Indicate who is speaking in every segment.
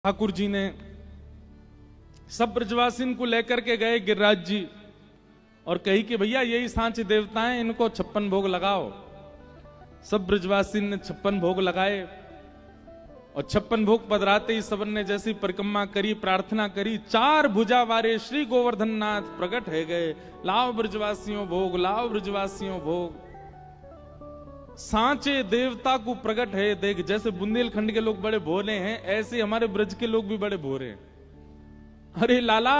Speaker 1: ठाकुर जी ने सब ब्रजवासिन को लेकर के गए गिरिराज जी और कही कि भैया यही सांचे देवता हैं, इनको 56 भोग लगाओ। सब ब्रजवासिन ने 56 भोग लगाए और 56 भोग पधराते ही सबन ने जैसी परिक्रमा करी, प्रार्थना करी, 4 भुजा वारे श्री गोवर्धन नाथ प्रकट है गए। लाओ ब्रजवासियों भोग, लाओ ब्रजवासियों भोग। सांचे देवता को प्रकट है। देख, जैसे बुंदेलखंड के लोग बड़े भोले हैं, ऐसे हमारे ब्रज के लोग भी बड़े भोरे हैं। अरे लाला,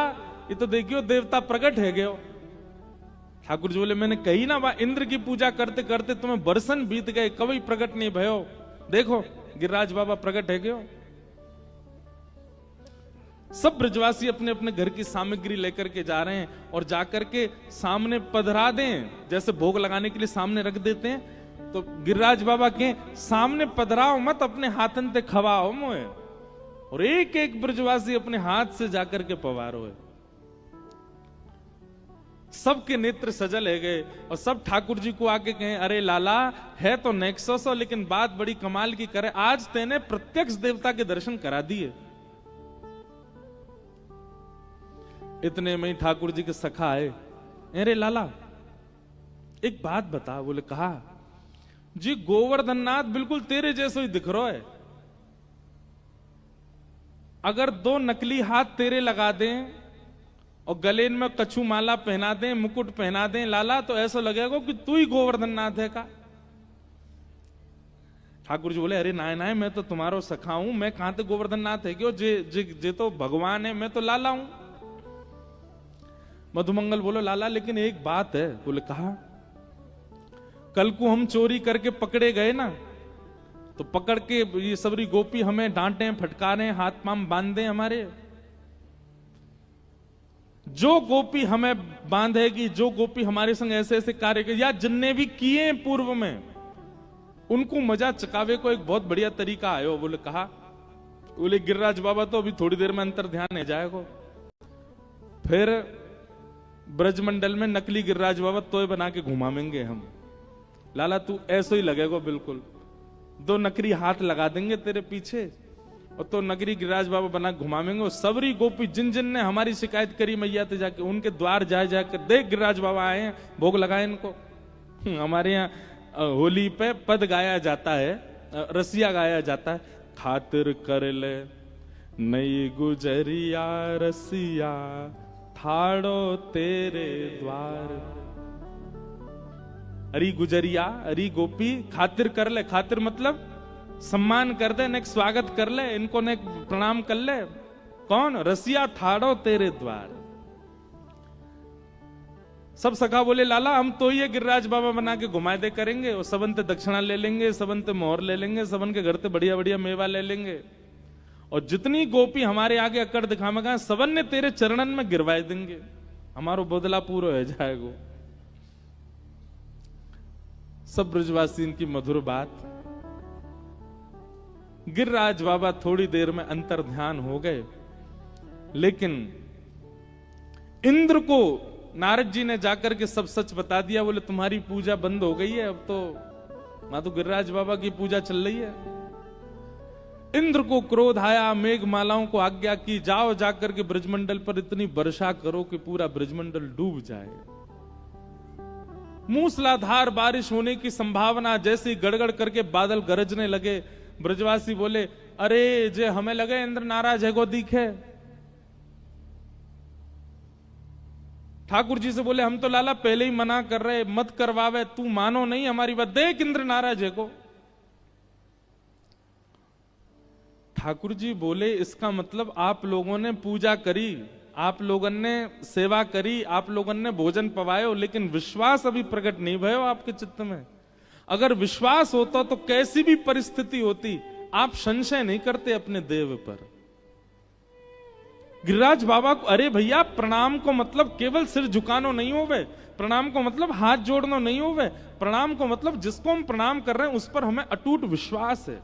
Speaker 1: ये तो देखियो देवता प्रकट है गयो। ठाकुर जी बोले, मैंने कही ना बा, इंद्र की पूजा करते करते तुम्हें बरसन बीत गए, कभी प्रकट नहीं भयो। देखो गिरिराज बाबा प्रकट है गयो। सब ब्रजवासी अपने अपने घर की सामग्री लेकर के जा रहे हैं और जाकर के सामने पधरा दें, जैसे भोग लगाने के लिए सामने रख देते हैं। तो गिरिराज बाबा के सामने पधराओ मत, अपने हाथन ते खवाओ मोए। और एक एक ब्रजवासी अपने हाथ से जाकर के पवारो है। सबके नेत्र सजल है गए और सब ठाकुर जी को आके कहें, अरे लाला, है तो नेक्सोसो, लेकिन बात बड़ी कमाल की करे, आज तेने प्रत्यक्ष देवता के दर्शन करा दिए। इतने में ही ठाकुर जी के सखा आए, अरे लाला एक बात बता। बोले, कहा जी, गोवर्धन नाथ बिल्कुल तेरे जैसे ही दिख रहा है। अगर 2 नकली हाथ तेरे लगा दें और गले में कछु माला पहना दें, मुकुट पहना दें लाला, तो ऐसा लगेगा कि तू ही गोवर्धन नाथ है का। ठाकुर जी बोले, अरे नाय नाय, मैं तो तुम्हारो सखा हूं, मैं कहां तक गोवर्धन नाथ है क्यों, जे तो भगवान है, मैं तो लाला हूं। मधुमंगल बोलो, लाला लेकिन एक बात है। बोले, कहा कल को हम चोरी करके पकड़े गए ना, तो पकड़ के ये सबरी गोपी हमें डांटे, फटकारे, हाथ पांव बांधे हमारे। जो गोपी हमें बांधेगी, जो गोपी हमारे संग ऐसे ऐसे कार्य कर, या जिनने भी किए पूर्व में, उनको मजा चकावे को एक बहुत बढ़िया तरीका आयो। बोले, कहा। बोले, गिरिराज बाबा तो अभी थोड़ी देर में अंतर ध्यान है जाएगा, फिर ब्रजमंडल में नकली गिरिराज बाबा तोय बना के घुमावेंगे हम। लाला तू ऐसे ही लगेगा बिल्कुल, 2 नकली हाथ लगा देंगे तेरे पीछे और तो नगरी गिरिराज बाबा बना घुमावेंगे। सबरी गोपी जिन जिन ने हमारी शिकायत करी मैया ते जाके, उनके द्वार जा जाकर देख गिरिराज बाबा आए हैं, भोग लगाए इनको। हमारे यहाँ होली पे पद गाया जाता है, रसिया गाया जाता है, खातिर कर ले नई गुजरिया रसिया थाड़ो तेरे द्वार। अरी गुजरिया, अरी गोपी, खातिर कर ले। खातिर मतलब सम्मान कर दे, ने स्वागत कर ले, इनको ने प्रणाम कर ले। कौन? रसिया थाड़ो तेरे द्वार। सब सखा बोले, लाला हम तो ये गिरिराज बाबा बना के घुमाए दे करेंगे, और सबन ते दक्षिणा ले लेंगे, सबन ते मोहर ले लेंगे, सबन के घर ते बढ़िया बढ़िया मेवा ले लेंगे, और जितनी गोपी हमारे आगे अकड़ दिखावेगा सबन ने तेरे चरणन में गिरवाए देंगे, हमारो बदला पूरा हो जाएगा। सब ब्रजवासी इनकी मधुर बात। गिरिराज बाबा थोड़ी देर में अंतर ध्यान हो गए, लेकिन इंद्र को नारद जी ने जाकर के सब सच बता दिया। बोले, तुम्हारी पूजा बंद हो गई है, अब तो ना तो गिरिराज बाबा की पूजा चल रही है। इंद्र को क्रोध आया, मेघमालाओं को आज्ञा की, जाओ जाकर के ब्रजमंडल पर इतनी वर्षा करो कि पूरा ब्रजमंडल डूब जाए। मूसलाधार बारिश होने की संभावना, जैसे गड़गड़ करके बादल गरजने लगे। ब्रजवासी बोले, अरे जे हमें लगे इंद्र नाराज है गो दिखे। ठाकुर जी से बोले, हम तो लाला पहले ही मना कर रहे, मत करवावे, तू मानो नहीं हमारी बात, देख इंद्र नाराज है को। ठाकुर जी बोले, इसका मतलब आप लोगों ने पूजा करी, आप लोगों ने सेवा करी, आप लोगों ने भोजन पवायो, लेकिन विश्वास अभी प्रकट नहीं भयो आपके चित्त में। अगर विश्वास होता तो कैसी भी परिस्थिति होती, आप संशय नहीं करते अपने देव पर। गिरिराज बाबा को, अरे भैया प्रणाम को मतलब केवल सिर झुकानो नहीं होवे, प्रणाम को मतलब हाथ जोड़ना नहीं होवे, प्रणाम को मतलब जिसको हम प्रणाम कर रहे हैं उस पर हमें अटूट विश्वास है।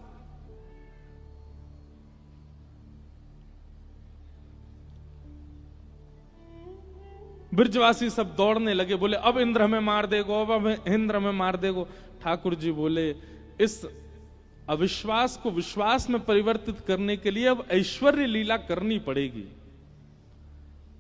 Speaker 1: ब्रजवासी सब दौड़ने लगे, बोले अब इंद्र हमें मार देगो, अब इंद्र हमें मार देगो। ठाकुर जी बोले, इस अविश्वास को विश्वास में परिवर्तित करने के लिए अब ऐश्वर्य लीला करनी पड़ेगी।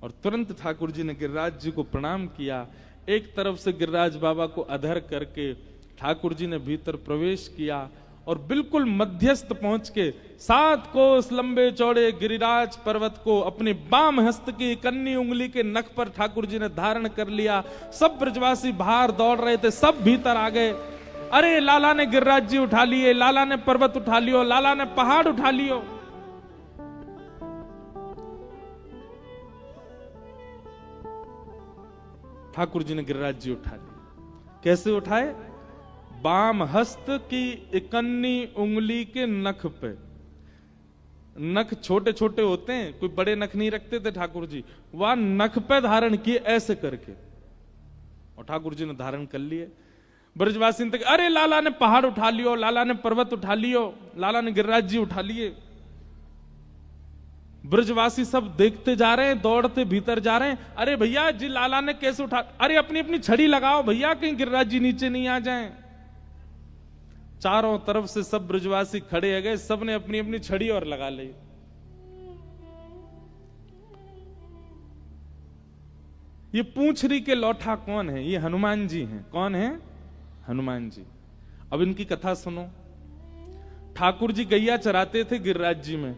Speaker 1: और तुरंत ठाकुर जी ने गिरिराज जी को प्रणाम किया। एक तरफ से गिरिराज बाबा को अधर करके ठाकुर जी ने भीतर प्रवेश किया और बिल्कुल मध्यस्थ पहुंच के 7 कोस लंबे चौड़े गिरिराज पर्वत को अपनी बाम हस्त की कन्नी उंगली के नख पर ठाकुर जी ने धारण कर लिया। सब ब्रजवासी बाहर दौड़ रहे थे, सब भीतर आ गए। अरे लाला ने गिरिराज जी उठा लिए, लाला ने पर्वत उठा लियो, लाला ने पहाड़ उठा लियो। ठाकुर जी ने गिरिराज जी उठा लिए। कैसे उठाए? बाम हस्त की इकन्नी उंगली के नख पे। नख छोटे छोटे होते हैं, कोई बड़े नख नहीं रखते थे ठाकुर जी, वह नख पे धारण किए ऐसे करके, और ठाकुर जी ने धारण कर लिए। ब्रजवासी ने अरे लाला ने पहाड़ उठा लियो, लाला ने पर्वत उठा लियो, लाला ने गिरिराज जी उठा लिए। ब्रजवासी सब देखते जा रहे हैं, दौड़ते भीतर जा रहे हैं। अरे भैया जी लाला ने कैसे उठा, अरे अपनी अपनी छड़ी लगाओ भैया, कहीं गिरिराज जी नीचे नहीं आ जाएं। चारों तरफ से सब ब्रजवासी खड़े हो गए, सबने अपनी अपनी छड़ी और लगा ली। ये पूंछरी के लौठा कौन है? ये हनुमान जी हैं। कौन है? हनुमान जी। अब इनकी कथा सुनो। ठाकुर जी गैया चराते थे गिरिराज जी में।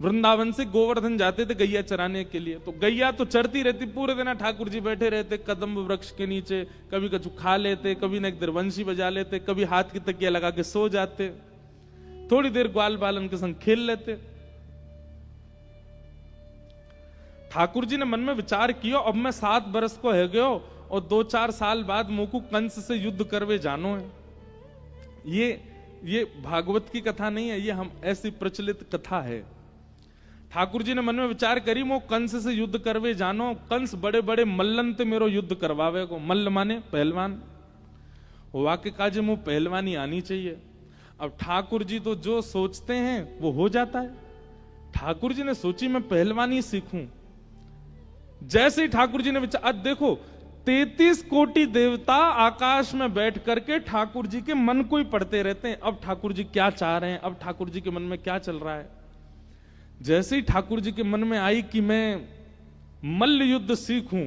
Speaker 1: वृंदावन से गोवर्धन जाते थे गैया चराने के लिए, तो गैया तो चरती रहती पूरे दिन। ठाकुर जी बैठे रहते कदम्ब वृक्ष के नीचे, कभी कछु खा लेते, कभी न एक देर वंशी बजा लेते, कभी हाथ की तकिया लगा के सो जाते, थोड़ी देर ग्वाल बालन के संग खेल लेते। ठाकुर जी ने मन में विचार किया, अब मैं 7 बरस को है गयो और 2-4 साल बाद मुकु कंस से युद्ध करवे जानो है। ये भागवत की कथा नहीं है, ये हम ऐसी प्रचलित कथा है। ठाकुर जी ने मन में विचार करी, मो कंस से युद्ध करवे जानो। कंस बड़े बड़े मल्लन ते मेरो युद्ध करवावे को। मल्ल माने पहलवान। वाक्य काजे मो पहलवानी आनी चाहिए। अब ठाकुर जी तो जो सोचते हैं वो हो जाता है। ठाकुर जी ने सोची मैं पहलवानी सीखूं। जैसे ही ठाकुर जी ने विचार, देखो 33 कोटि देवता आकाश में बैठ करके ठाकुर जी के मन को ही पढ़ते रहते हैं। अब ठाकुर जी क्या चाह रहे हैं, अब ठाकुर जी के मन में क्या चल रहा है। जैसे ही ठाकुर जी के मन में आई कि मैं मल्ल युद्ध सीखूं,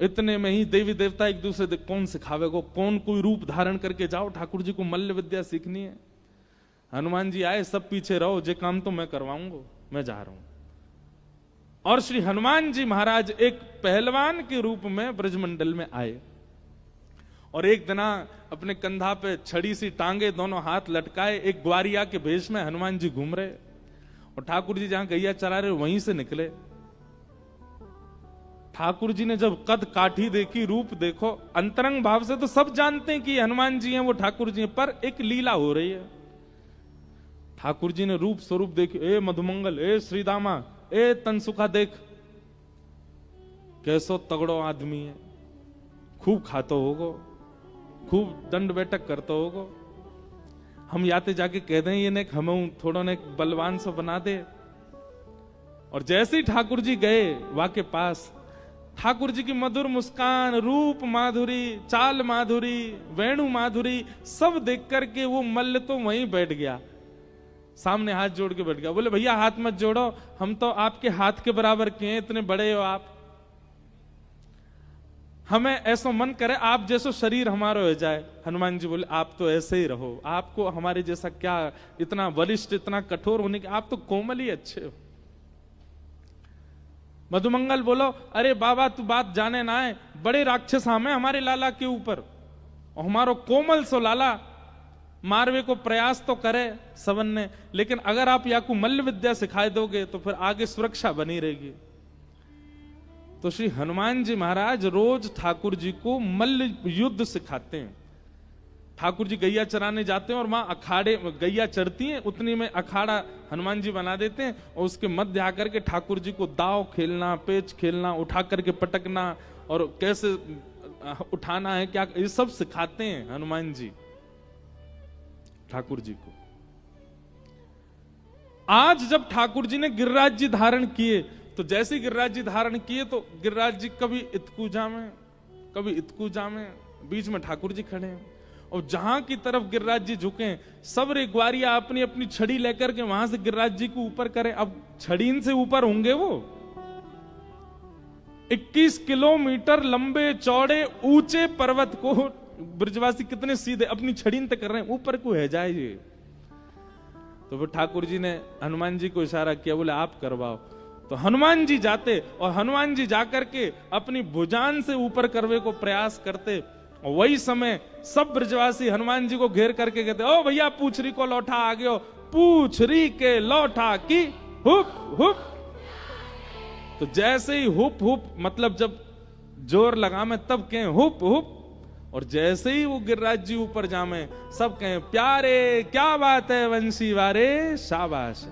Speaker 1: इतने में ही देवी देवता एक दूसरे से कौन सिखावे को, कौन कोई रूप धारण करके जाओ, ठाकुर जी को मल्ल विद्या सीखनी है। हनुमान जी आए, सब पीछे रहो, जे काम तो मैं करवाऊंगा, मैं जा रहा हूं। और श्री हनुमान जी महाराज एक पहलवान के रूप में ब्रजमंडल में आए और एक दिना अपने कंधा पे छड़ी सी टांगे, दोनों हाथ लटकाए, एक ग्वारिया के भेष में हनुमान जी घूम रहे और ठाकुर जी जहां गैया चरा रहे वहीं से निकले। ठाकुर जी ने जब कद काठी देखी, रूप देखो, अंतरंग भाव से तो सब जानते हैं कि हनुमान जी हैं, वो ठाकुर जी हैं, पर एक लीला हो रही है। ठाकुर जी ने रूप स्वरूप देखी, ए मधुमंगल, ए श्रीदामा, ए तनसुखा, देख कैसो तगड़ो आदमी है, खूब खातो होगो, खूब दंड बैठक करते होगो। हम याते जाके कह दें ये ने हम थोड़ा ने बलवान से बना दे। और जैसे ही ठाकुर जी गए वहां के पास, ठाकुर जी की मधुर मुस्कान, रूप माधुरी, चाल माधुरी, वेणु माधुरी सब देख करके वो मल्ल तो वहीं बैठ गया, सामने हाथ जोड़ के बैठ गया। बोले भैया हाथ मत जोड़ो, हम तो आपके हाथ के बराबर के हैं, इतने बड़े हो आप, हमें ऐसा मन करे आप जैसो शरीर हमारा हो जाए। हनुमान जी बोले आप तो ऐसे ही रहो, आपको हमारे जैसा क्या इतना वरिष्ठ, इतना कठोर होने के, आप तो कोमल ही अच्छे हो। मधुमंगल बोलो अरे बाबा तू बात जाने ना है, बड़े राक्षस हमें हमारे लाला के ऊपर, और हमारो कोमल सो लाला मारवे को प्रयास तो करे सवन ने, लेकिन अगर आप या को मल्ल विद्या सिखाए दोगे तो फिर आगे सुरक्षा बनी रहेगी। तो श्री हनुमान जी महाराज रोज ठाकुर जी को मल्ल युद्ध सिखाते हैं। ठाकुर जी गैया चराने जाते हैं और वहां अखाड़े गैया चरती हैं, उतनी में अखाड़ा हनुमान जी बना देते हैं और उसके मध्य आकर के ठाकुर जी को दाव खेलना, पेच खेलना, उठा करके पटकना और कैसे उठाना है, क्या ये सब सिखाते हैं हनुमान जी ठाकुर जी को। आज जब ठाकुर जी ने गिरिराज जी धारण किए, तो जैसे गिरिराज जी धारण किए तो गिरिराज जी कभी इतकू जामे, कभी इतकू जामे, बीच में ठाकुर जी खड़े हैं और जहां की तरफ गिरिराज जी झुके, सब रे ग्वारिया अपनी अपनी छड़ी लेकर के वहां से गिरिराज जी को ऊपर करें। अब छड़ी से ऊपर होंगे वो 21 किलोमीटर लंबे चौड़े ऊंचे पर्वत को ब्रजवासी कितने सीधे अपनी छड़ी तक कर रहे हैं, ऊपर को है जाए ये। तो फिर ठाकुर जी ने हनुमान जी को इशारा किया, बोले आप करवाओ। तो हनुमान जी जाते और हनुमान जी जाकर के अपनी भुजान से ऊपर करवे को प्रयास करते। और वही समय सब ब्रजवासी हनुमान जी को घेर करके कहते, ओ भैया पूछरी को लौटा आ गयो, पूछरी के लौटा की हुप हुप। तो जैसे ही हुप हुप मतलब जब जोर लगा में तब कहें हुप हुप, और जैसे ही वो गिरिराज जी ऊपर जामे सब कहें प्यारे क्या बात है वंशी वारे शाबाश।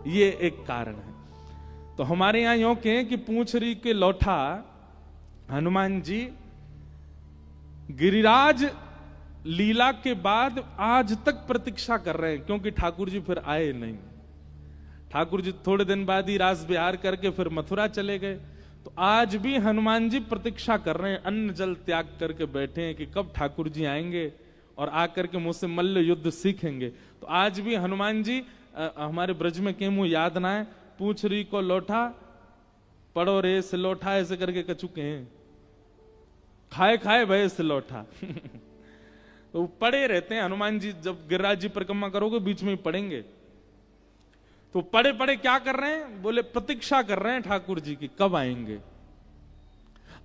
Speaker 1: ये एक कारण है। तो हमारे यहां यूं कहें कि पूंछरी के लौटा हनुमान जी गिरिराज लीला के बाद आज तक प्रतीक्षा कर रहे हैं, क्योंकि ठाकुर जी फिर आए नहीं। ठाकुर जी थोड़े दिन बाद ही रास विहार करके फिर मथुरा चले गए। तो आज भी हनुमान जी प्रतीक्षा कर रहे हैं, अन्न जल त्याग करके बैठे हैं कि कब ठाकुर जी आएंगे और आकर के मुझसे मल्ल युद्ध सीखेंगे। तो आज भी हनुमान जी हमारे ब्रज में के मुंह याद ना है, पूछरी को लौटा पड़ो रे से लौटा, ऐसे करके कचुके हैं, खाए खाए भय से लौटा। तो पड़े रहते हैं हनुमान जी, जब गिरिराज जी परिक्रमा करोगे बीच में ही पड़ेंगे। तो पड़े पड़े क्या कर रहे हैं, बोले प्रतीक्षा कर रहे हैं ठाकुर जी की कब आएंगे।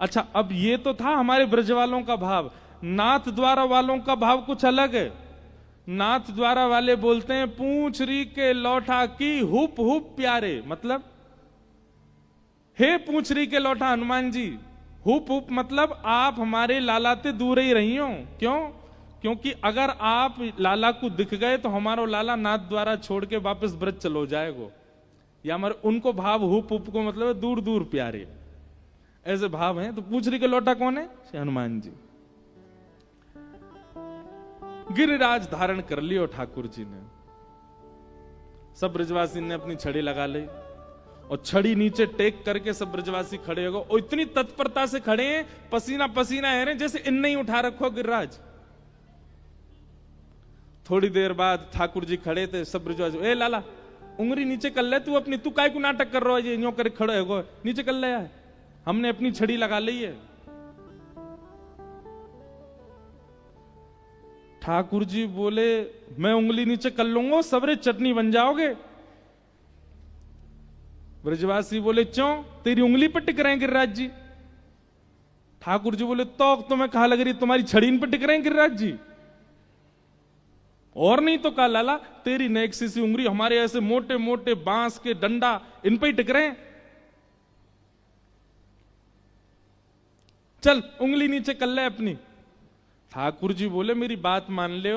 Speaker 1: अच्छा, अब ये तो था हमारे ब्रज वालों का भाव। नाथ द्वारा वालों का भाव कुछ अलग है। नाथ द्वारा वाले बोलते हैं पूंछरी के लौटा की हुप हुप प्यारे, मतलब हे पूंछरी के लौटा हनुमान जी, हुप हुप मतलब आप हमारे लालाते दूर ही रही हो। क्यों? क्योंकि अगर आप लाला को दिख गए तो हमारा लाला नाथ द्वारा छोड़ के वापस ब्रज चलो जाएगो। या हमारे उनको भाव हुप हुप को मतलब दूर दूर प्यारे, ऐसे भाव हैं। तो पूछरी के लौटा कौन है? हनुमान जी। गिरिराज धारण कर लियो ठाकुर जी ने। सब ब्रजवासी ने अपनी छड़ी लगा ली और छड़ी नीचे टेक करके सब ब्रजवासी खड़े हो गए। और इतनी तत्परता से खड़े हैं, पसीना पसीना है रहे, जैसे इन नहीं उठा रखो गिरिराज। थोड़ी देर बाद ठाकुर जी खड़े थे, सब ब्रजवासी ए लाला उंगली नीचे कर ले तू अपनी, तू काय को नाटक कर रहा है, ये यूं करे खड़े हो, नीचे कर ले यार, हमने अपनी छड़ी लगा ली है। ठाकुर जी बोले मैं उंगली नीचे कर लूंगा सबरे चटनी बन जाओगे। ब्रजवासी बोले क्यों, तेरी उंगली पर टिक रहे हैं गिरिराज जी। ठाकुर जी बोले तो तुम्हें कहा लग रही तुम्हारी छड़ी पर टिक रहे हैं गिरिराज जी, और नहीं तो कहा लाला तेरी नेक्सी सी उंगली हमारे ऐसे मोटे मोटे बांस के डंडा इन पे ही टिक रहे हैं, चल उंगली नीचे कर ले अपनी। ठाकुर जी बोले मेरी बात मान ले,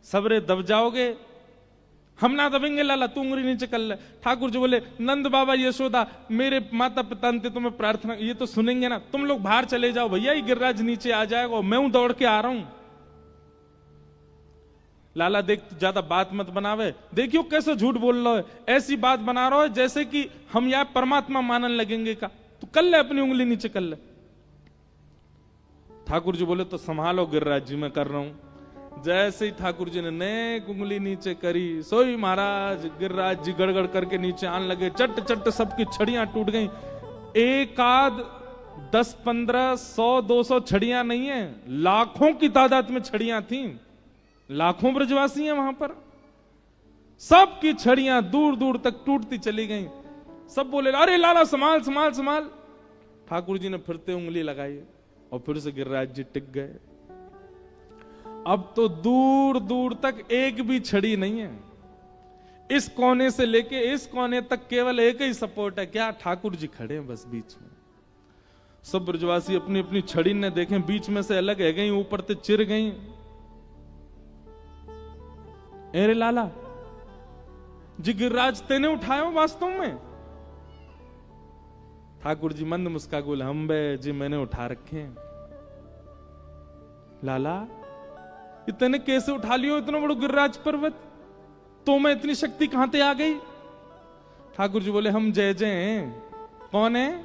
Speaker 1: सबरे दब जाओगे, हम ना दबेंगे लाला, तू उंगली नीचे कर ले। ठाकुर जी बोले नंद बाबा यशोदा मेरे माता पिता ने तुम्हें प्रार्थना, ये तो सुनेंगे ना, तुम लोग बाहर चले जाओ भैया, ये गिरिराज नीचे आ जाएगा, मैं हूं दौड़ के आ रहा हूं। लाला देख ज्यादा बात मत बनावे, देखियो कैसे झूठ बोल रहा है, ऐसी बात बना रहा है जैसे कि हम यह परमात्मा मानने लगेंगे का, तू कर ले अपनी उंगली नीचे कर ले। ठाकुर जी बोले तो संभालो गिरिराज जी मैं कर रहा हूं। जैसे ही ठाकुर जी ने नेक उंगली नीचे करी, सोई महाराज गिरिराज जी गड़गड़ करके नीचे आने लगे, चट चट सबकी छड़ियां टूट गई। एक आध 10 15 100 200 छड़ियां नहीं है, लाखों की तादाद में छड़ियां थी, लाखों ब्रजवासी हैं वहां पर, सबकी छड़ियां दूर दूर तक टूटती चली गई। सब बोले अरे लाला संभाल संभाल संभाल। ठाकुर जी ने फिरते उंगली लगाई और फिर से गिरिराज जी टिक गए। अब तो दूर दूर तक एक भी छड़ी नहीं है, इस कोने से लेके इस कोने तक केवल एक ही सपोर्ट है, क्या ठाकुर जी खड़े हैं बस बीच में। सब ब्रजवासी अपनी अपनी छड़ी ने देखें, बीच में से अलग है गई, ऊपर से चिर गई। अरे लाला जी गिरिराज तेने उठाया वास्तव में? ठाकुर जी मंद मुस्का बोले हम बे जी मैंने उठा रखे हैं। लाला इतने कैसे उठा लियो इतना बड़ा गिरिराज पर्वत, तो मैं इतनी शक्ति कहां से आ गई? ठाकुर जी बोले हम जय जय हैं। कौन है?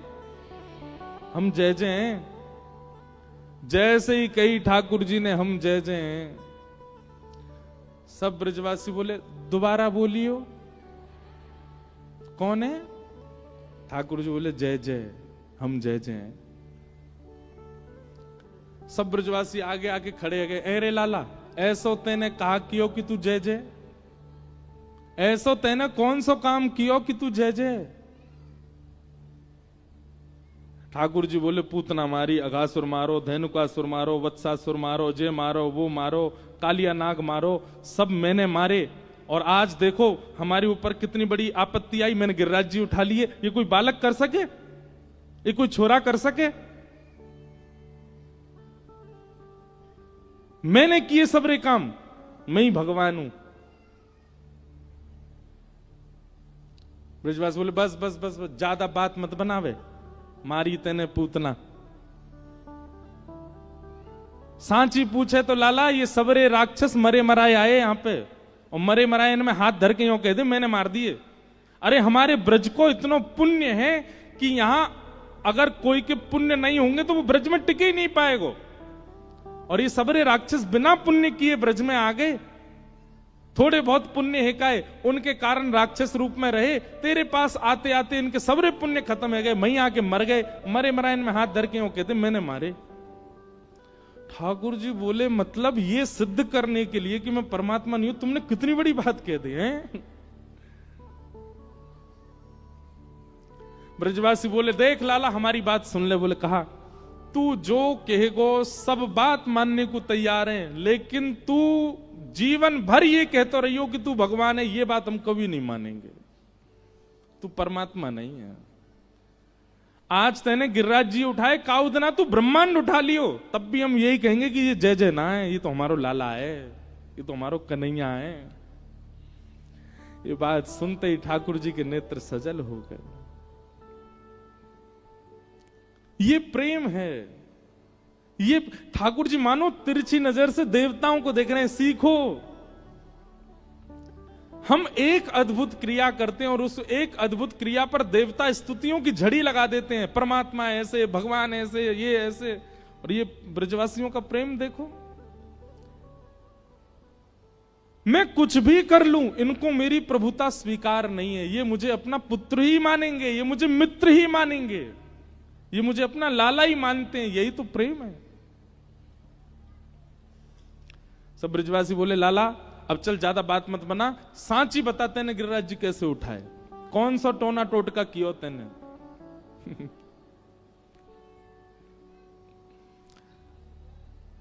Speaker 1: हम जय जय हैं। जैसे ही कही ठाकुर जी ने हम जय जय हैं, सब ब्रजवासी बोले दोबारा बोलियो, कौन है? ठाकुर जी बोले जय जय, हम जय जय हैं। सब ब्रजवासी आगे आके खड़े गए। अरे लाला, ऐसो तेने कहा कियो कि तू जय जय? ऐसो तेने कौन सो काम कियो कि तू जय जय? ठाकुर जी बोले पूतना मारी, अघासुर मारो, धेनुकासुर मारो, वत्सासुर मारो, जे मारो वो मारो, कालिया नाग मारो, सब मैंने मारे। और आज देखो हमारे ऊपर कितनी बड़ी आपत्ति आई, मैंने गिरिराज जी उठा लिए। ये कोई बालक कर सके? ये कोई छोरा कर सके? मैंने किए सबरे काम, मैं ही भगवान हूं। ब्रजवासी बोले बस बस बस, बस ज्यादा बात मत बनावे, मारी तेने पूतना। सांची पूछे तो लाला ये सबरे राक्षस मरे मराए आए यहां पे, और मरे मराए इनमें हाथ धर के यूं कह दे मैंने मार दिए। अरे हमारे ब्रज को इतना पुण्य है कि यहां अगर कोई के पुण्य नहीं होंगे तो वो ब्रज में टिके ही नहीं पाएगा। और ये सबरे राक्षस बिना पुण्य किए ब्रज में आ गए। थोड़े बहुत पुण्य है काए, उनके कारण राक्षस रूप में रहे। तेरे पास आते आते इनके सबरे पुण्य खत्म हो गए, वहीं आके मर गए। मरे मराए में हाथ धर के वो कहते मैंने मारे। ठाकुर जी बोले मतलब ये सिद्ध करने के लिए कि मैं परमात्मा नहीं हूं, तुमने कितनी बड़ी बात कह दी है? ब्रजवासी बोले देख लाला हमारी बात सुन ले। बोले कहा तू जो कहेगो सब बात मानने को तैयार है, लेकिन तू जीवन भर ये कहते रहियो कि तू भगवान है, ये बात हम कभी नहीं मानेंगे। तू परमात्मा नहीं है। आज तेने गिरिराज जी उठाए, काउदना तू ब्रह्मांड उठा लियो, तब भी हम यही कहेंगे कि ये जय जय ना है, ये तो हमारो लाला है, ये तो हमारो कन्हैया है। ये बात सुनते ही ठाकुर जी के नेत्र सजल हो गए। ये प्रेम है। ये ठाकुर जी मानो तिरछी नजर से देवताओं को देख रहे हैं, सीखो। हम एक अद्भुत क्रिया करते हैं और उस एक अद्भुत क्रिया पर देवता स्तुतियों की झड़ी लगा देते हैं, परमात्मा ऐसे, भगवान ऐसे, ये ऐसे। और ये ब्रजवासियों का प्रेम देखो। मैं कुछ भी कर लूं, इनको मेरी प्रभुता स्वीकार नहीं है। ये मुझे अपना पुत्र ही मानेंगे, ये मुझे मित्र ही मानेंगे, ये मुझे अपना लाला ही मानते हैं। यही तो प्रेम है। सब ब्रजवासी बोले लाला अब चल ज्यादा बात मत बना, सांची बताते हैं गिरिराज जी कैसे उठाए, कौन सा टोना टोटका किया तेने?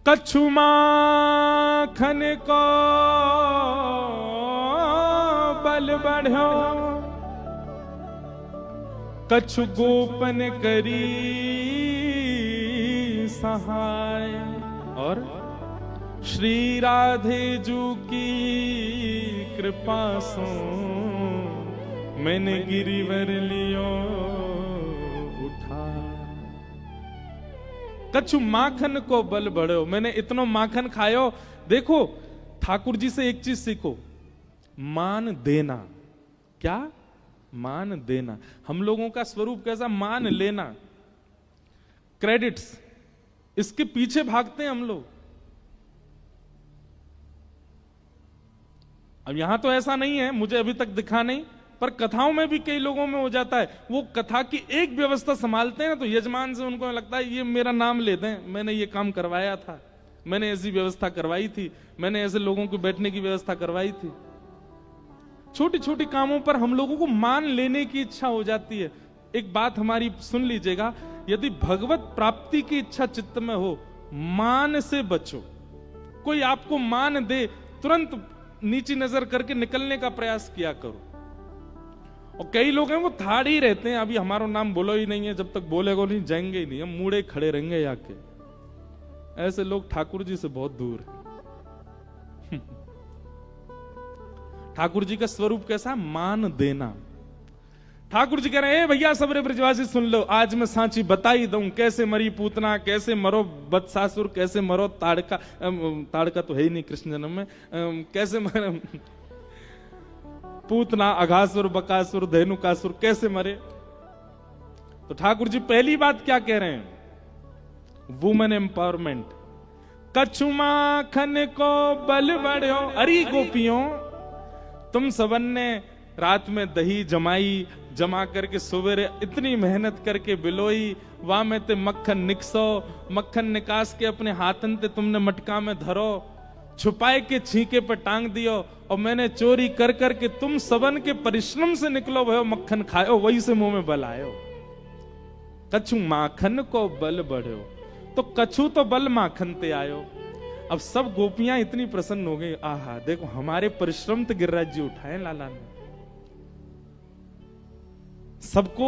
Speaker 1: कछु माखन को बल बढ़ो, कछु गोपन करी सहाय। और श्री राधे जू की कृपा सो मैंने गिरिवर लियो उठा। कछु माखन को बल बढ़ो, मैंने इतना माखन खायो। देखो ठाकुर जी से एक चीज सीखो, मान देना। क्या? मान देना। हम लोगों का स्वरूप कैसा? मान लेना, क्रेडिट्स, इसके पीछे भागते हैं हम लोग। अब यहां तो ऐसा नहीं है, मुझे अभी तक दिखा नहीं, पर कथाओं में भी कई लोगों में हो जाता है। वो कथा की एक व्यवस्था संभालते हैं तो यजमान से उनको लगता है ये मेरा नाम ले दें, मैंने ये काम करवाया था, मैंने ऐसी व्यवस्था करवाई थी, मैंने ऐसे लोगों को बैठने की व्यवस्था करवाई थी। छोटी छोटी कामों पर हम लोगों को मान लेने की इच्छा हो जाती है। एक बात हमारी सुन लीजिएगा, यदि भगवत प्राप्ति की इच्छा चित्त में हो, मान से बचो। कोई आपको मान दे, तुरंत नीची नजर करके निकलने का प्रयास किया करो। और कई लोग हैं वो थाड़ ही रहते हैं, अभी हमारा नाम बोलो ही नहीं है, जब तक बोलेगो नहीं जाएंगे ही नहीं, हम मुड़े खड़े रहेंगे याके। ऐसे लोग ठाकुर जी से बहुत दूर हैं। ठाकुर जी का स्वरूप कैसा? मान देना। ठाकुर जी कह रहे हैं भैया सबरे ब्रजवासी सुन लो, आज मैं सांची बता ही दूं कैसे मरी पूतना, कैसे मरो बत्सासुर, कैसे मरो ताड़का। ताड़का तो है ही नहीं कृष्ण जन्म में। कैसे मरे पूतना, अघासुर, बकासुर, धेनुकासुर कैसे मरे। तो ठाकुर जी पहली बात क्या कह रहे हैं? Women empowerment. कछु माखन को बल बढ़ो। अरे गोपियों, तुम सबन ने रात में दही जमाई, जमा करके सवेरे इतनी मेहनत करके बिलोई, वहां में ते मक्खन निकसो, मक्खन निकास के अपने हाथन ते तुमने मटका में धरो, छुपाए के छींके पर टांग दियो, और मैंने चोरी कर करके तुम सबन के परिश्रम से निकलो भयो मक्खन खायो, वही से मुंह में बल आयो। कछु माखन को बल बढ़ो, तो कछु तो बल माखन ते आयो। अब सब गोपियां इतनी प्रसन्न हो गई, आहा देखो हमारे परिश्रम तो गिरिराज जी उठाए लाला ने। सबको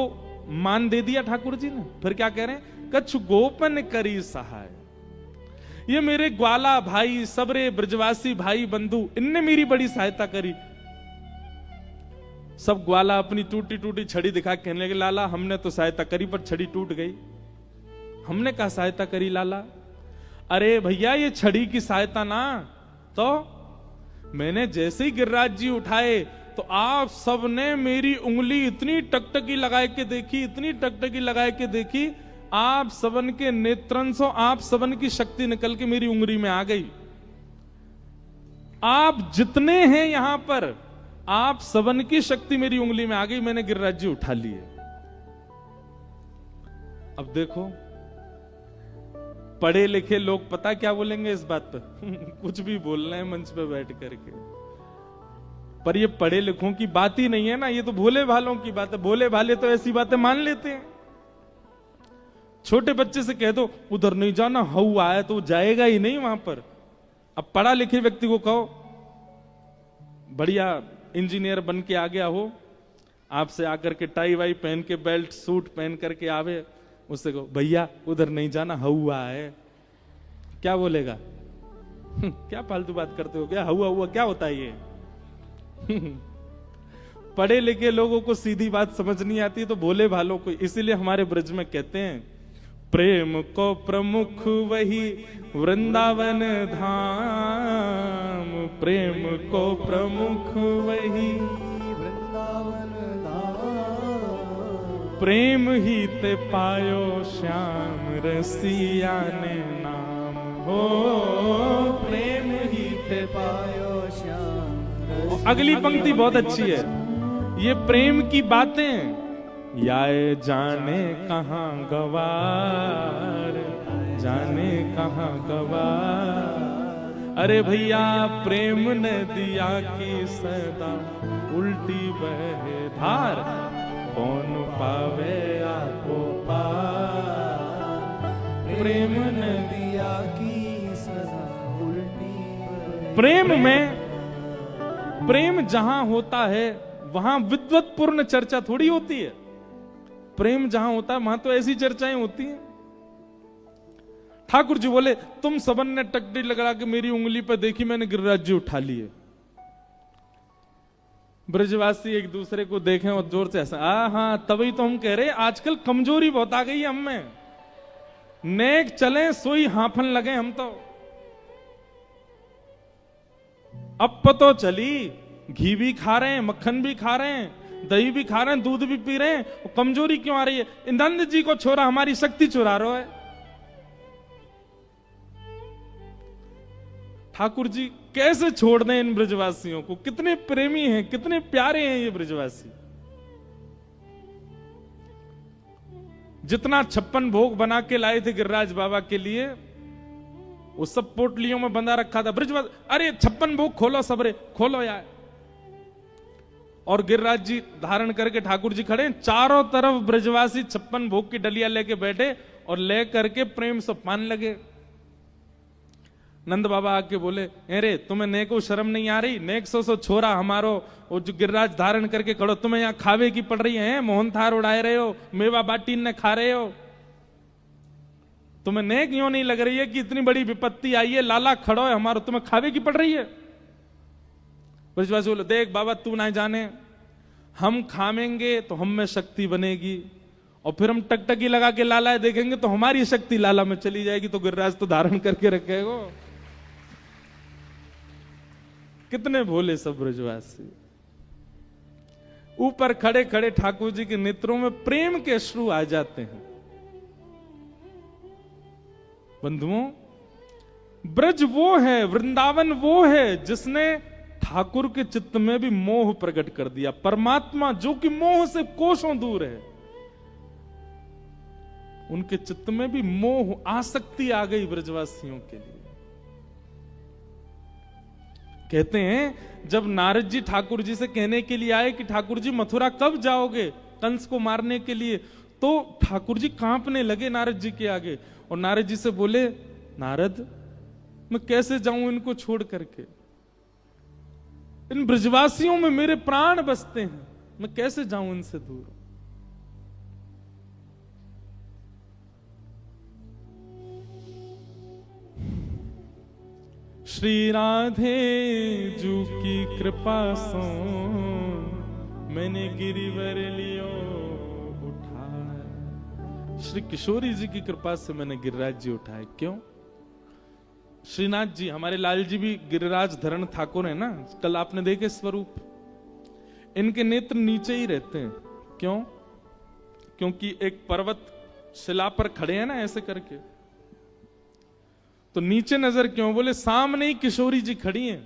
Speaker 1: मान दे दिया ठाकुर जी ने। फिर क्या कह रहे हैं, कछु गोपन करी सहाय। ये मेरे ग्वाला भाई, सबरे ब्रजवासी भाई बंधु, इनने मेरी बड़ी सहायता करी। सब ग्वाला अपनी टूटी टूटी छड़ी दिखा कहने लगे, लाला हमने तो सहायता करी पर छड़ी टूट गई। हमने कहा सहायता करी लाला? अरे भैया ये छड़ी की सहायता ना, तो मैंने जैसे ही गिरिराज जी उठाए तो आप सबने मेरी उंगली इतनी टकटकी लगाए के देखी, इतनी टकटकी लगाए के देखी, आप सबन के नेत्रंशों, आप सबन की शक्ति निकल के मेरी उंगली में आ गई। आप जितने हैं यहां पर, आप सबन की शक्ति मेरी उंगली में आ गई, मैंने गिरिराज जी उठा लिए। अब देखो पढ़े लिखे लोग पता क्या बोलेंगे इस बात पर कुछ भी बोल रहे हैं मंच पे बैठ करके, पर ये पढ़े लिखों की बात ही नहीं है ना, ये तो भोले भालों की बात है। भोले भाले तो ऐसी बातें मान लेते हैं। छोटे बच्चे से कह दो उधर नहीं जाना, हऊ आया, तो जाएगा ही नहीं वहां पर। अब पढ़ा लिखे व्यक्ति को कहो, बढ़िया इंजीनियर बन के आ गया हो, आपसे आकर के टाई वाई पहन के, बेल्ट सूट पहन करके आवे, उससे कहो भैया उधर नहीं जाना, हवा है, क्या बोलेगा? क्या फालतू बात करते हो, क्या हुआ हुआ क्या होता है ये? पढ़े लिखे लोगों को सीधी बात समझ नहीं आती, तो भोले भालों को, इसीलिए हमारे ब्रज में कहते हैं प्रेम को प्रमुख वही वृंदावन धाम, प्रेम को प्रमुख वही वृंदावन धाम, प्रेम ही ते पायो श्याम रसिया ने नाम हो, प्रेम ही ते पायो श्याम। अगली पंक्ति बहुत अच्छी है, ये प्रेम की बातें याए जाने कहां गवार, जाने कहां गवार। अरे भैया प्रेम ने दिया की सदा उल्टी बहे धार, कौन पावे आपको पार, प्रेम ने दिया की सदा उल्टी। प्रेम में, प्रेम जहां होता है वहां विद्वत्पूर्ण चर्चा थोड़ी होती है। प्रेम जहां होता है वहां तो ऐसी चर्चाएं होती हैं। ठाकुर जी बोले तुम सबन ने टकटी लगा के मेरी उंगली पर देखी, मैंने गिरिराज जी उठा लिए। ब्रजवासी एक दूसरे को देखें और जोर से ऐसा, हाँ तभी तो हम कह रहे आजकल कमजोरी बहुत आ गई है हम में, नेक चले सोई हाफन लगे हम तो। अब तो चली, घी भी खा रहे हैं, मक्खन भी खा रहे हैं, दही भी खा रहे हैं, दूध भी पी रहे हैं, कमजोरी क्यों आ रही है? नंद जी को छोरा हमारी शक्ति चुरा रहा है। ठाकुर जी कैसे छोड़ दें इन ब्रजवासियों को? कितने प्रेमी हैं, कितने प्यारे हैं ये ब्रजवासी। जितना 56 भोग बना के लाए थे गिरिराज बाबा के लिए, वो सब पोटलियों में बंधा रखा था। ब्रजवासी अरे 56 भोग खोलो सबरे, खोलो यार। और गिरिराज जी धारण करके ठाकुर जी खड़े, चारों तरफ ब्रजवासी 56 भोग की डलिया लेके बैठे और ले करके प्रेम से पान लगे। नंद बाबा आके बोले, अरे तुम्हें नेको शर्म नहीं आ रही? नेक सो छोरा हमारो वो जो गिरिराज धारण करके खड़ो, तुम्हें यहाँ खावे की पड़ रही है, मोहन थार उड़ाए रहे हो, मेवा बाटी ने खा रहे हो, तुम्हें नेक यूं नहीं लग रही है कि इतनी बड़ी विपत्ति आई है, लाला खड़ो है हमारो, तुम्हें खावे की पड़ रही है? ब्रजवासी बोले, देख बाबा तू ना जाने, हम खामेंगे तो हम में शक्ति बनेगी, और फिर हम टकटकी लगा के लाला देखेंगे तो हमारी शक्ति लाला में चली जाएगी, तो गिरिराज तो धारण करके रखेगा। कितने भोले सब ब्रजवासी। ऊपर खड़े खड़े ठाकुर जी के नेत्रों में प्रेम के अश्रु आ जाते हैं। बंधुओं, ब्रज वो है, वृंदावन वो है जिसने ठाकुर के चित्त में भी मोह प्रकट कर दिया। परमात्मा जो कि मोह से कोसों दूर है, उनके चित्त में भी मोह, आसक्ति आ गई ब्रजवासियों के लिए। कहते हैं जब नारद जी ठाकुर जी से कहने के लिए आए कि ठाकुर जी मथुरा कब जाओगे कंस को मारने के लिए, तो ठाकुर जी कांपने लगे नारद जी के आगे, और नारद जी से बोले, नारद मैं कैसे जाऊं इनको छोड़ करके, इन ब्रजवासियों में मेरे प्राण बसते हैं, मैं कैसे जाऊं इनसे दूर। श्री राधे जू की कृपा सो मैंने गिरिवर लियो उठाए। श्री किशोरी जी की कृपा से मैंने गिरिराज जी उठाए। क्यों? श्रीनाथ जी, हमारे लाल जी भी गिरिराज धरण ठाकुर है ना, कल आपने देखे स्वरूप, इनके नेत्र नीचे ही रहते हैं। क्यों? क्योंकि एक पर्वत शिला पर खड़े हैं ना ऐसे करके, तो नीचे नजर क्यों? बोले सामने ही किशोरी जी खड़ी हैं,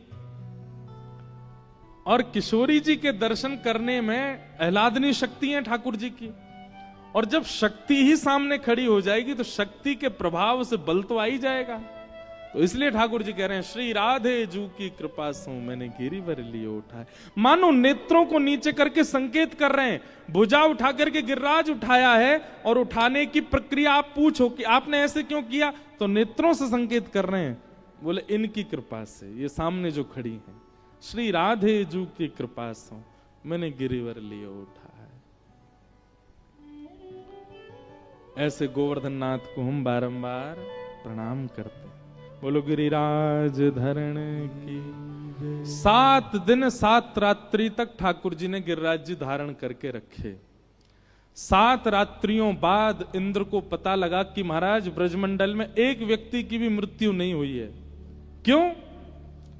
Speaker 1: और किशोरी जी के दर्शन करने में आह्लादनी शक्ति है ठाकुर जी की, और जब शक्ति ही सामने खड़ी हो जाएगी तो शक्ति के प्रभाव से बल तो आ ही जाएगा। तो इसलिए ठाकुर जी कह रहे हैं, श्री राधे जू की कृपा सो मैंने गिरिवर लियो उठाए। मानो नेत्रों को नीचे करके संकेत कर रहे हैं, भुजा उठा करके गिरिराज उठाया है, और उठाने की प्रक्रिया आप पूछो कि आपने ऐसे क्यों किया, तो नेत्रों से संकेत कर रहे हैं, बोले इनकी कृपा से, ये सामने जो खड़ी है, श्री राधे जू की कृपा से मैंने गिरिवर लियो उठाया। ऐसे गोवर्धन नाथ को हम बारंबार प्रणाम करते। बोलो गिरिराज धरण की। 7 दिन 7 रात्रि तक ठाकुर जी ने गिरिराज जी धारण करके रखे। 7 रात्रियों बाद इंद्र को पता लगा कि महाराज ब्रजमंडल में एक व्यक्ति की भी मृत्यु नहीं हुई है। क्यों?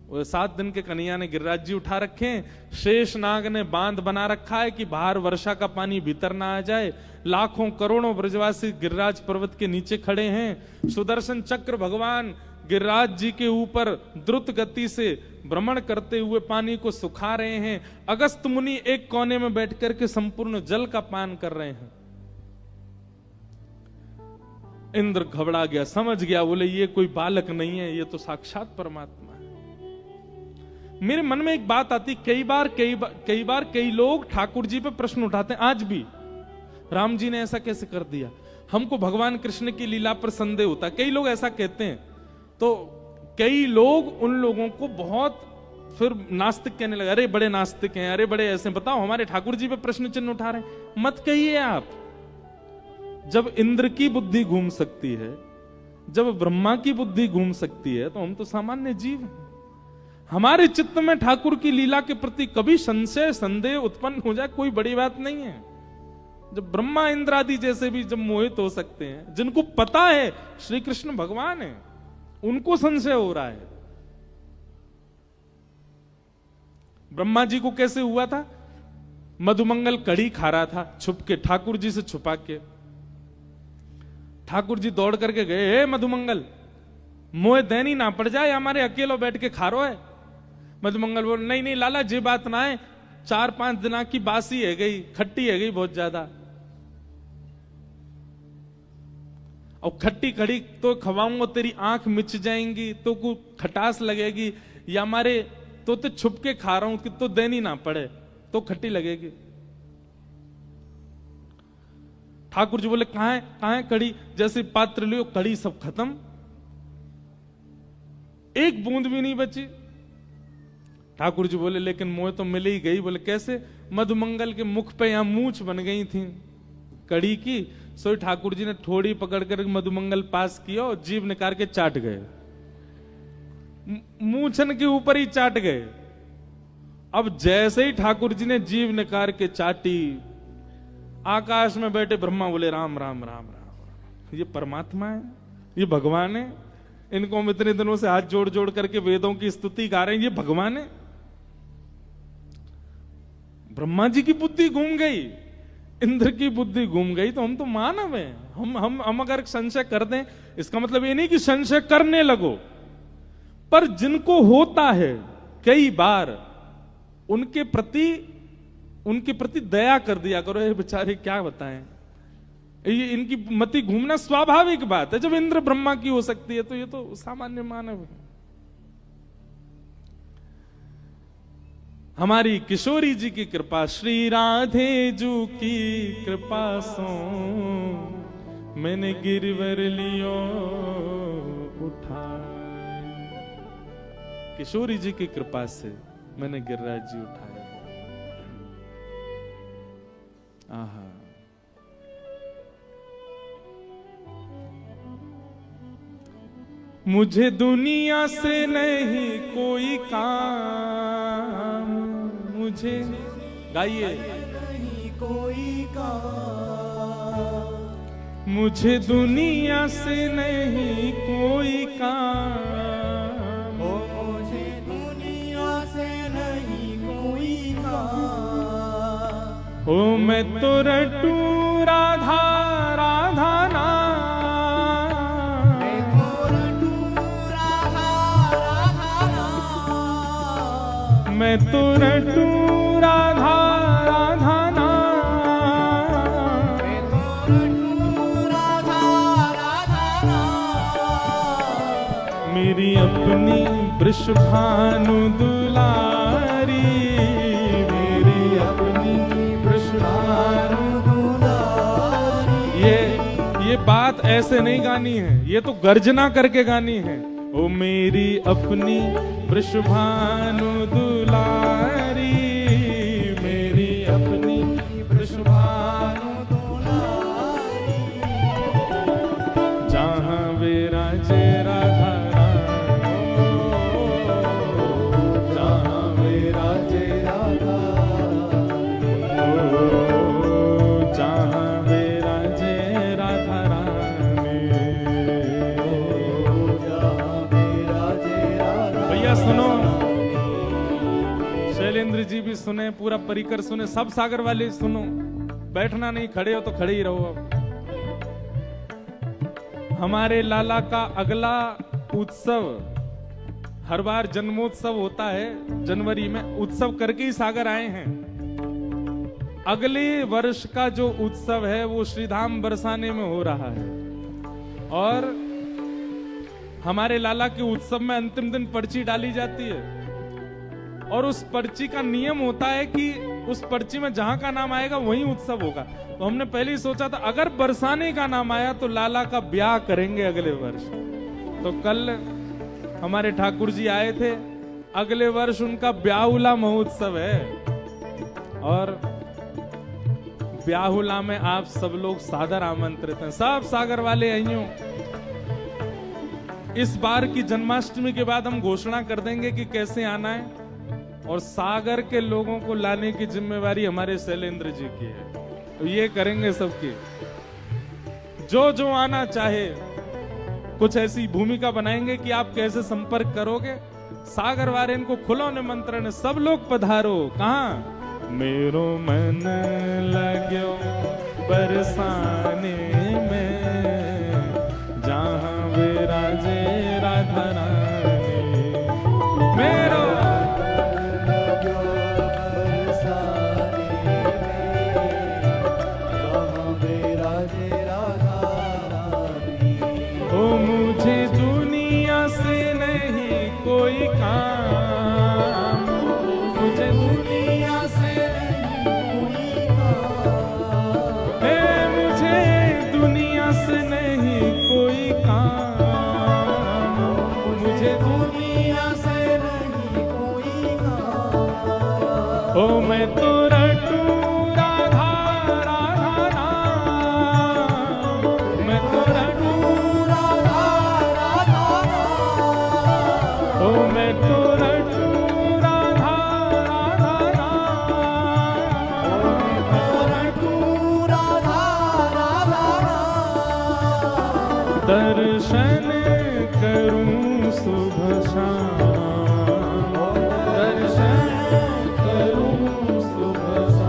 Speaker 1: वो 7 दिन के कन्हैया ने गिरिराज जी उठा रखे हैं, शेष नाग ने बांध बना रखा है कि बाहर वर्षा का पानी भीतर ना आ जाए। लाखों करोड़ों ब्रजवासी गिरिराज पर्वत के नीचे खड़े हैं। सुदर्शन चक्र भगवान गिरिराज जी के ऊपर द्रुत गति से भ्रमण करते हुए पानी को सुखा रहे हैं। अगस्त मुनि एक कोने में बैठ करके संपूर्ण जल का पान कर रहे हैं। इंद्र घबरा गया, समझ गया, बोले ये कोई बालक नहीं है, ये तो साक्षात परमात्मा है। मेरे मन में एक बात आती, कई बार कई लोग ठाकुर जी पे प्रश्न उठाते हैं, आज भी राम जी ने ऐसा कैसे कर दिया, हमको भगवान कृष्ण की लीला पर संदेह होता है, कई लोग ऐसा कहते हैं। तो कई लोग उन लोगों को बहुत फिर नास्तिक कहने लगे, अरे बड़े नास्तिक हैं, अरे बड़े ऐसे, बताओ हमारे ठाकुर जी पे प्रश्न चिन्ह उठा रहे हैं। मत कहिए आप, जब इंद्र की बुद्धि घूम सकती है, जब ब्रह्मा की बुद्धि घूम सकती है, तो हम तो सामान्य जीव हैं। हमारे चित्त में ठाकुर की लीला के प्रति कभी संशय संदेह उत्पन्न हो जाए, कोई बड़ी बात नहीं है। जब ब्रह्मा इंद्र आदि जैसे भी जब मोहित हो सकते हैं, जिनको पता है श्री कृष्ण भगवान है, उनको संशय हो रहा है। ब्रह्मा जी को कैसे हुआ था? मधुमंगल कड़ी खा रहा था छुप के, ठाकुर जी से छुपा के। ठाकुर जी दौड़ करके गए, हे मधुमंगल, मोह देनी ना पड़ जाए, हमारे अकेलो बैठ के खा रो है। मधुमंगल बोल, नहीं नहीं लाला, जी बात ना है, 4-5 दिना की बासी है गई, खट्टी है गई बहुत ज्यादा, और खट्टी कड़ी तो खवाऊंगा तेरी आंख मिच जाएंगी, तो को खटास लगेगी, या हमारे तो छुप के खा रहा हूं कि तो देनी ना पड़े तो खट्टी लगेगी। ठाकुर जी बोले, कहां है कड़ी? जैसे पात्र लियो, कड़ी सब खत्म, एक बूंद भी नहीं बची। ठाकुर जी बोले, लेकिन मोह तो मिल ही गई। बोले कैसे? मधुमंगल के मुख पे यहां मूंछ बन गई थी कड़ी की, सो ठाकुर जी ने थोड़ी पकड़ कर मधुमंगल पास किया और जीभ निकाल के चाट गए, मूंछन के ऊपर ही चाट गए। अब जैसे ही ठाकुर जी ने जीभ निकाल के चाटी, आकाश में बैठे ब्रह्मा बोले, राम राम राम राम, ये परमात्मा है, ये भगवान है, इनको हम इतने दिनों से हाथ जोड़ जोड़ करके वेदों की स्तुति गा रहे हैं, ये भगवान है। ब्रह्मा जी की बुद्धि घूम गई, इंद्र की बुद्धि घूम गई तो हम तो मानव हैं, हम अगर संशय कर दें, इसका मतलब ये नहीं कि संशय करने लगो, पर जिनको होता है कई बार उनके प्रति दया कर दिया करो। ये बेचारे क्या बताएं, ये इनकी मति घूमना स्वाभाविक बात है। जब इंद्र ब्रह्मा की हो सकती है तो ये तो सामान्य मानव है। हमारी किशोरी जी की कृपा, श्री राधे जू की कृपा सो मैंने गिरवर लियो उठा। किशोरी जी की कृपा से मैंने गिरिराज जी उठाए। आहा, मुझे दुनिया से नहीं कोई काम, मुझे गाइए
Speaker 2: नहीं कोई काम,
Speaker 1: मुझे दुनिया से नहीं कोई काम,
Speaker 2: ओ मुझे दुनिया से नहीं कोई काम,
Speaker 1: ओ मैं तो रटू राधा राधा नाम,
Speaker 2: मैं तो रटू राधा राधा नाम,
Speaker 1: मैं तो रटू राधा राधा नाम,
Speaker 2: मैं तो रटू राधा राधा नाम,
Speaker 1: मेरी अपनी वृषभानु दुलारी, मेरी अपनी वृषभानु। ये बात ऐसे नहीं गानी है, ये तो गर्जना करके गानी है। ओ मेरी अपनी वृषभानु दुलारी, मेरी अपनी वृषभानु दुलारी, जहां विराजे राधा रानी, जहां विराजे राधा रानी, जहां विराजे राधा रानी,
Speaker 2: जहाँ विराजे राधा।
Speaker 1: भैया सुनो, शैलेंद्र जी भी सुने, पूरा परिकर सुने, सब सागर वाले सुनो, बैठना नहीं, खड़े हो तो खड़े ही रहो। अब हमारे लाला का अगला उत्सव, हर बार जन्मोत्सव होता है जनवरी में, उत्सव करके ही सागर आए हैं। अगले वर्ष का जो उत्सव है वो श्रीधाम बरसाने में हो रहा है, और हमारे लाला के उत्सव में अंतिम दिन पर्ची डाली जाती है, और उस पर्ची का नियम होता है कि उस पर्ची में जहां का नाम आएगा वही उत्सव होगा। तो हमने पहले ही सोचा था अगर बरसाने का नाम आया तो लाला का ब्याह करेंगे अगले वर्ष। तो कल हमारे ठाकुर जी आए थे, अगले वर्ष उनका ब्याहुला महोत्सव है, और ब्याहुला में आप सब लोग सादर आमंत्रित हैं, सब सागर वाले आइयो। इस बार की जन्माष्टमी के बाद हम घोषणा कर देंगे कि कैसे आना है, और सागर के लोगों को लाने की जिम्मेवारी हमारे शैलेंद्र जी की है। तो ये करेंगे सबकी, जो जो आना चाहे, कुछ ऐसी भूमिका बनाएंगे कि आप कैसे संपर्क करोगे। सागर वाले इनको खुलो निमंत्रण है, सब लोग पधारो। कहाँ? मेरो मन लग्यो बरसाने में, जहां विराजे राधा रानी, मेरो मुझे दुनिया से नहीं कोई काम, मुझे दुनिया से नहीं कोई काम, मुझे दुनिया से नहीं कोई काम, मुझे दुनिया से नहीं कोई काम, ओ मैं तो रटू राधा राधा नाम, मैं तो रटू मैं तो रटू राधा राधा नाम, मैं तो रटू राधा राधा नाम, दर्शन करूं सुबह शाम, दर्शन करूं सुबह शाम।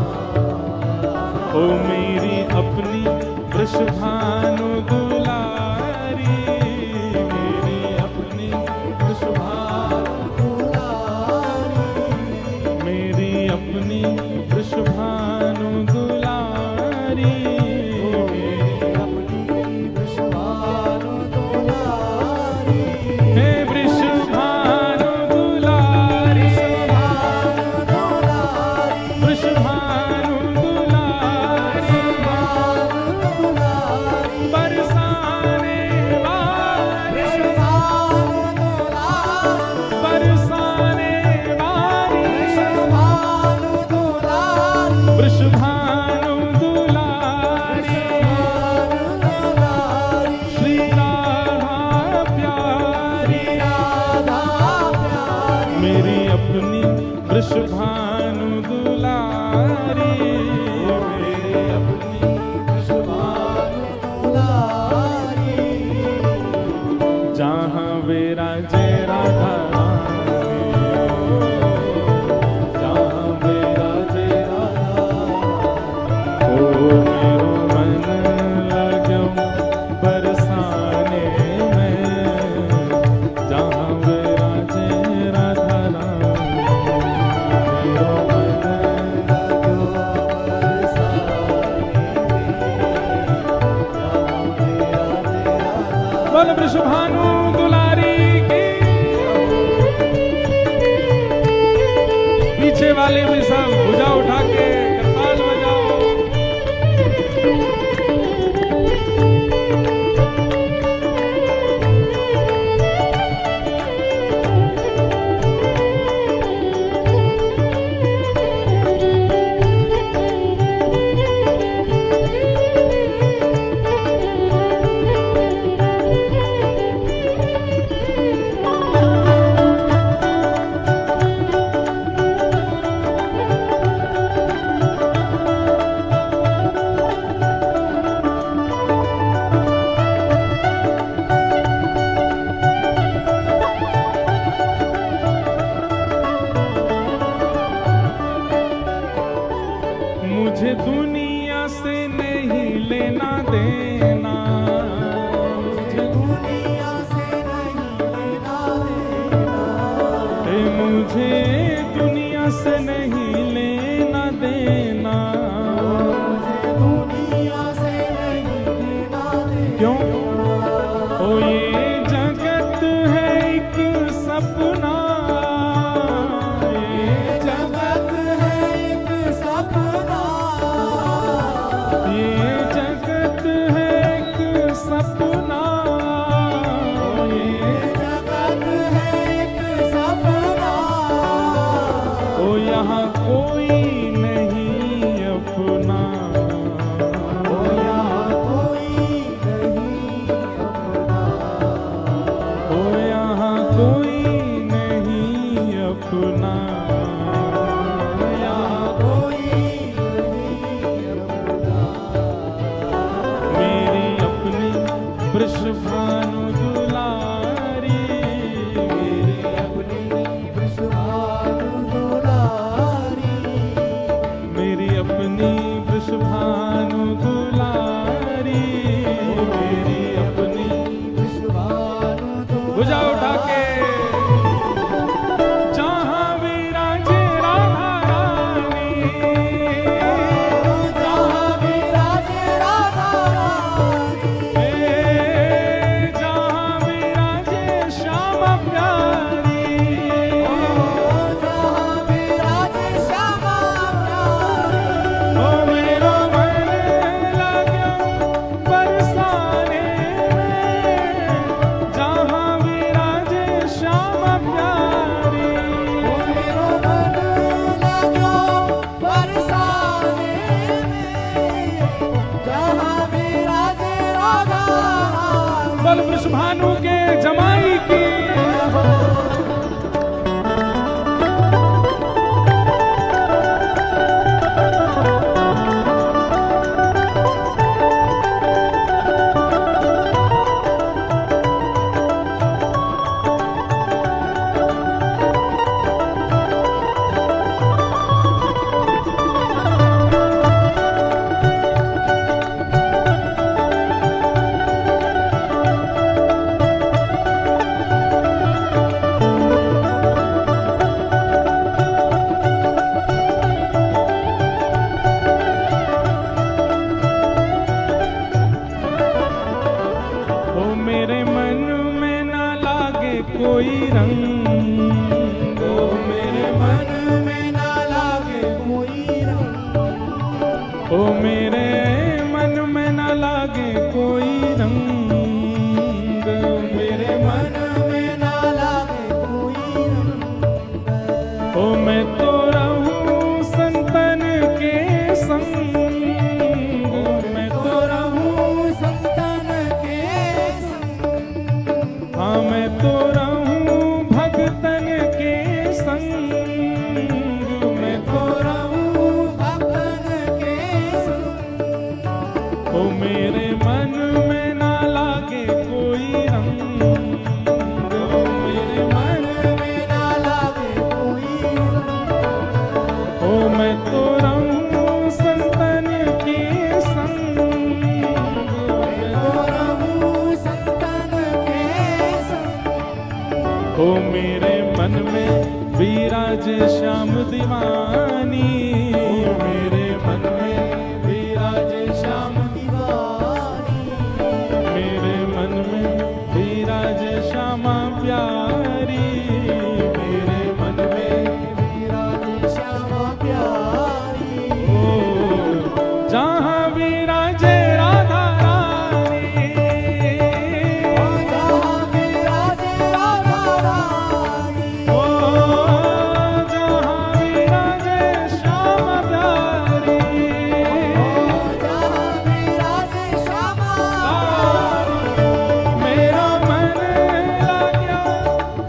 Speaker 1: ओ मेरी अपनी वृषभानु दुलारी, मेरी अपनी वृषभानु दुलारी, मेरी अपनी वृषभानु दुलारी, मेरी अपनी वृषभानु दुलारी, हे वृषभानु दुलारी, वृषभानु दुलारी, बरसाने वाली, बरसाने वाली, वृषभानु दुलारी, श्री राधा प्यारी, मेरी अपनी वृषभानु दुलारी, मेरी अपनी वृषभानु दुलारी, जहाँ विराजे राधा रानी, जहाँ विराजे राधा रानी, ओ मेरो मन लगो बरसाने में, जहाँ विराजे राधा रानी, मेरो मन लगो बरसाने में, बोल वृषभानु दुलारी की। पीछे वाले भी सब भुजा उठा के करताल बजाओ। मुझे दुनिया से नहीं लेना देना, मुझे दुनिया से नहीं लेना देना, मुझे दुनिया से नहीं लेना देना, मुझे दुनिया से नहीं लेना देना। क्यों? ओ ये जगत है एक सपना, ये जगत है एक सपना, ये जगत है एक सपना, ये जगत है एक सपना, ओ यहाँ कोई नहीं अपना, ओ यहाँ कोई नहीं अपना, ओ यहाँ कोई नहीं अपना, यहाँ कोई नहीं अपना, मेरी अपनी वृषभानु दुलारी, मेरी अपनी वृषभानु दुलारी, मेरी अपनी वृषभानु दुलारी, मेरी अपनी वृषभानु दुलारी। भुजा उठा के जहाँ विराजे राधा रानी, जहाँ विराजे राधा रानी, जहाँ विराजे श्याम प्यारी, जहाँ विराजे श्याम प्यारी, ओ मेरो मन लगो बरसाने में, जहाँ विराजे श्याम प्यारी, ओ मेरो मन लगो बरसाने में, जहाँ विराजे राधा रानी। बोल वृषभानु के जमाई की। कोई रंग,
Speaker 2: ओ मेरे मन में ना लागे कोई रंग,
Speaker 1: ओ मेरे मन में ना लागे कोई रंग,
Speaker 2: मेरे मन में ना लागे कोई रंग,
Speaker 1: ओ मैं तो रहूं संतन के संग, मैं तो
Speaker 2: रहूं संतन के संग,
Speaker 1: हाँ मैं तो रहूं भक्तन के संग, मैं तो
Speaker 2: रहूं भक्तन के संग,
Speaker 1: ओ मेरे मन में ना लागे कोई रंग,
Speaker 2: ओ मेरे मन में ना लागे कोई रंग,
Speaker 1: ओ मैं तो रहूं संतन के संग,
Speaker 2: रहूं संतन के संग,
Speaker 1: ओ मेरे मन में विराजे श्याम दीवानी, मेरे मन में विराजे श्याम,
Speaker 2: दीवानी,
Speaker 1: मेरे मन में विराजे श्यामा प्यारी, मेरे मन में
Speaker 2: विराजे श्यामा प्यारी,
Speaker 1: ओ जहाँ विराजे राधा रानी,
Speaker 2: जहाँ विराजे राधा रानी,
Speaker 1: ओ जहाँ विराजे श्यामा प्यारी,
Speaker 2: जहाँ विराजे श्यामा
Speaker 1: मेरा मन लगा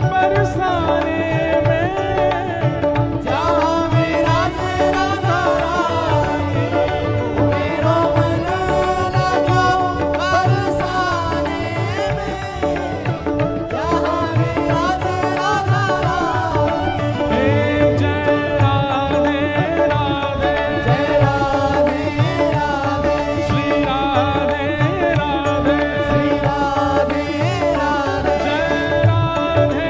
Speaker 1: बरसाने में,
Speaker 2: जहाँ विराजे राधा रानी, मेरा मन लगा बरसाने में, जहाँ विराजे राधा रानी,
Speaker 1: हे जय राधे राधे,
Speaker 2: जय राधे राधे,
Speaker 1: श्री राधे राधे,
Speaker 2: श्री राधे राधे,
Speaker 1: जय राधे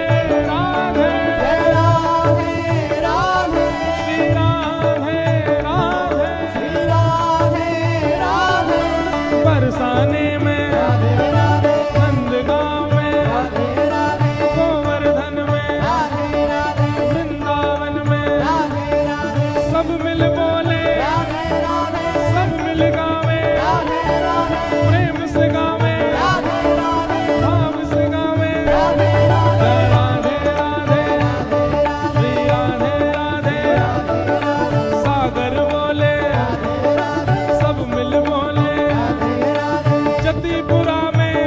Speaker 1: राधे,
Speaker 2: जय राधे राधे,
Speaker 1: श्री राधे राधे,
Speaker 2: श्री राधे राधे,
Speaker 1: बरसाने में,
Speaker 2: राधे राधे,
Speaker 1: नंदगांव में,
Speaker 2: राधे राधे,
Speaker 1: गोवर्धन में,
Speaker 2: राधे राधे,
Speaker 1: वृंदावन में,
Speaker 2: राधे राधे,
Speaker 1: सब मिल बोले,
Speaker 2: राधे राधे,
Speaker 1: सब मिल गावे,
Speaker 2: राधे राधे,
Speaker 1: प्रेम से गावे,
Speaker 2: राधे राधे,
Speaker 1: भाव से गावे,
Speaker 2: राधे राधे,
Speaker 1: जय राधे राधे, श्री राधे राधे, सागर बोले, सब मिल बोले, जतीपुरा में,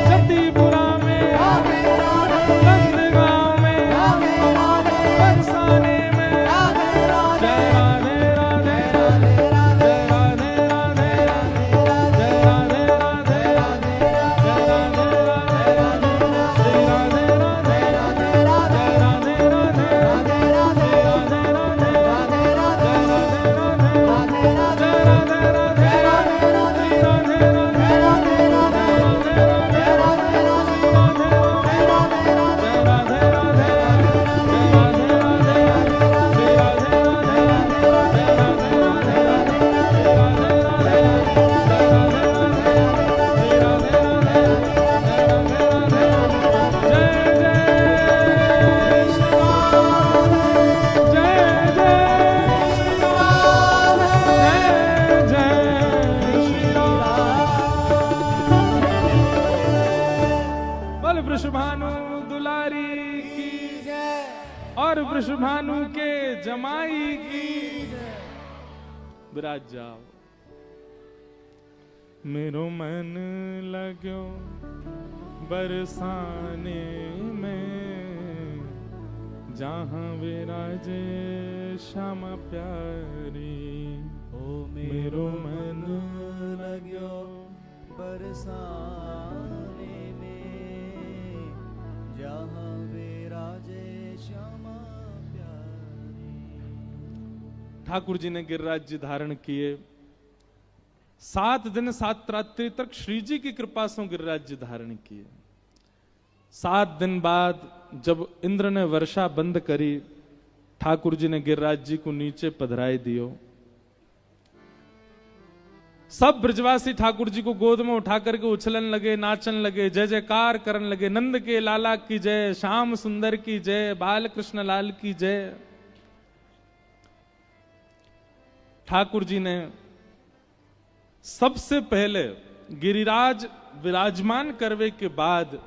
Speaker 1: जतीपुरा में, नंदगांव में, बरसाने में, जय राधे राधे, जय राधे राधे, जय राधे राधे, जय राधे राधे, श्री राधे राधे, जय राधे राधे, श्री राधे राधे, जय राधे राधे, जय राधे राधे, श्री राधे राधे, वृषभानु दुलारी की और वृषभानु के जमाई की विराज जाओ। मेरो मन लगो बरसाने में, जहाँ विराजे श्यामा प्यारी।
Speaker 2: ओ
Speaker 1: मेरो मन
Speaker 2: लगो बरसाने में, जहाँ विराजे श्यामा प्यारी।
Speaker 1: ठाकुर जी ने गिरिराज जी धारण किए। 7 दिन 7 रात्रि तक श्री जी की कृपा से गिरिराज जी धारण किए। 7 दिन बाद जब इंद्र ने वर्षा बंद करी, ठाकुर जी ने गिरिराज जी को नीचे पधराई दियो। सब ब्रजवासी ठाकुर जी को गोद में उठा करके उछलन लगे, नाचन लगे, जय जयकार करन लगे। नंद के लाला की जय, श्याम सुंदर की जय, बाल कृष्ण लाल की जय। ठाकुर जी ने सबसे पहले गिरिराज विराजमान करवे के बाद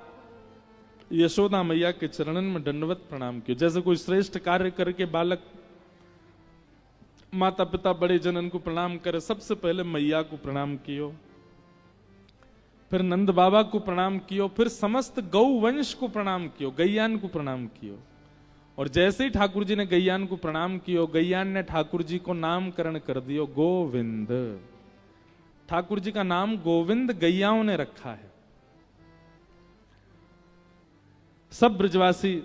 Speaker 1: यशोदा मैया के चरणन में दंडवत प्रणाम किया। जैसे कोई श्रेष्ठ कार्य करके बालक माता पिता बड़े जनन को प्रणाम करे, सबसे पहले मैया को प्रणाम कियो, फिर नंद बाबा को प्रणाम कियो, फिर समस्त गौ वंश को प्रणाम कियो, गैयान को प्रणाम कियो। और जैसे ही ठाकुर जी ने गैयान को प्रणाम कियो, गैयान ने ठाकुर जी को नामकरण कर दियो गोविंद। ठाकुर जी का नाम गोविंद गैयाओं ने रखा है। सब ब्रजवासी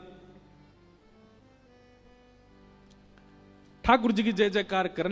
Speaker 1: ठाकुर जी की जय जयकार करने